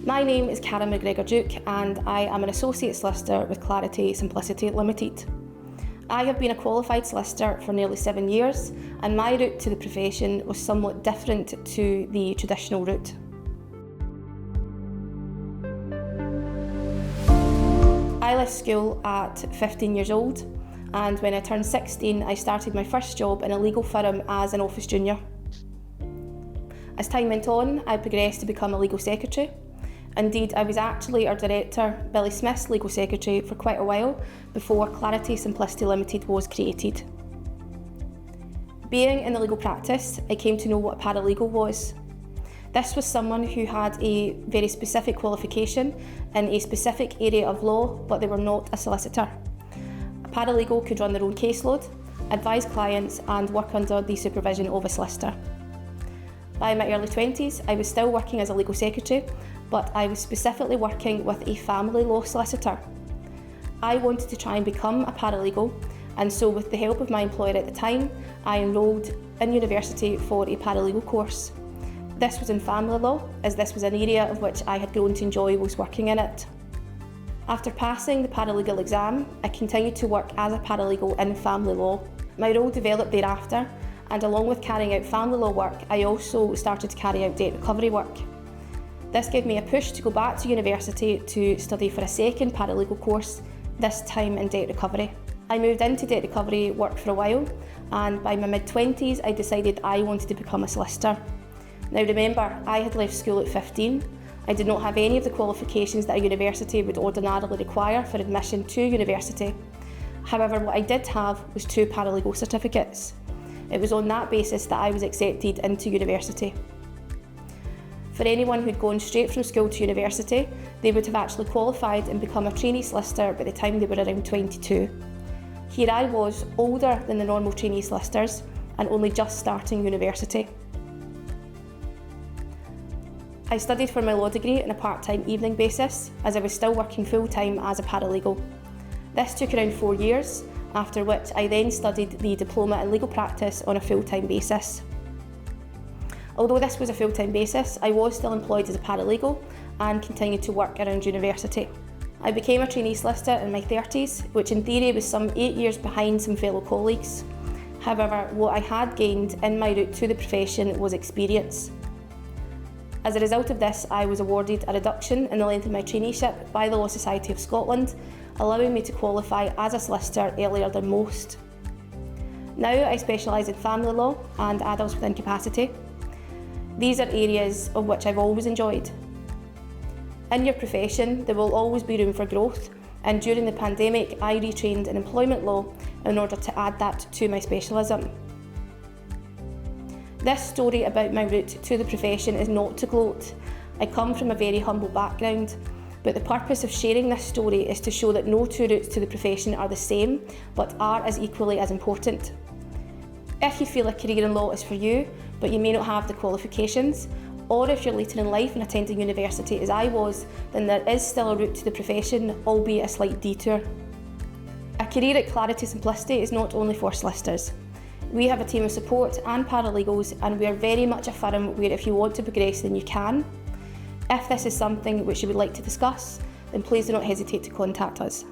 My name is MacGregor-Duke and I am an Associate Solicitor with Clarity Simplicity Limited. I have been a qualified solicitor for nearly 7 years and my route to the profession was somewhat different to the traditional route. I left school at 15 years old and when I turned 16 I started my first job in a legal firm as an office junior. As time went on, I progressed to become a legal secretary. Indeed, I was actually our director, Billy Smith's legal secretary for quite a while before Clarity Simplicity Limited was created. Being in the legal practice, I came to know what a paralegal was. This was someone who had a very specific qualification in a specific area of law, but they were not a solicitor. A paralegal could run their own caseload, advise clients and work under the supervision of a solicitor. By my early 20s, I was still working as a legal secretary, but I was specifically working with a family law solicitor. I wanted to try and become a paralegal, and so with the help of my employer at the time, I enrolled in university for a paralegal course. This was in family law, as this was an area of which I had grown to enjoy whilst working in it. After passing the paralegal exam, I continued to work as a paralegal in family law. My role developed thereafter, and along with carrying out family law work, I also started to carry out debt recovery work. This gave me a push to go back to university to study for a second paralegal course, this time in debt recovery. I moved into debt recovery work for a while, and by my mid-20s I decided I wanted to become a solicitor. Now remember, I had left school at 15. I did not have any of the qualifications that a university would ordinarily require for admission to university. However, what I did have was 2 paralegal certificates. It was on that basis that I was accepted into university. For anyone who'd gone straight from school to university, they would have actually qualified and become a trainee solicitor by the time they were around 22. Here I was, older than the normal trainee solicitors and only just starting university. I studied for my law degree on a part-time evening basis as I was still working full-time as a paralegal. This took around 4 years, after which I then studied the diploma in legal practice on a full-time basis. Although this was a full-time basis, I was still employed as a paralegal and continued to work around university. I became a trainee solicitor in my 30s, which in theory was some 8 years behind some fellow colleagues. However, what I had gained in my route to the profession was experience. As a result of this, I was awarded a reduction in the length of my traineeship by the Law Society of Scotland, allowing me to qualify as a solicitor earlier than most. Now I specialise in family law and adults with incapacity. These are areas of which I've always enjoyed. In your profession, there will always be room for growth, and during the pandemic, I retrained in employment law in order to add that to my specialism. This story about my route to the profession is not to gloat. I come from a very humble background, but the purpose of sharing this story is to show that no 2 routes to the profession are the same, but are as equally as important. If you feel a career in law is for you, but you may not have the qualifications, or if you're later in life and attending university as I was, then there is still a route to the profession, albeit a slight detour. A career at Clarity Simplicity is not only for solicitors. We have a team of support and paralegals, and we are very much a firm where if you want to progress then you can. If this is something which you would like to discuss, then please do not hesitate to contact us.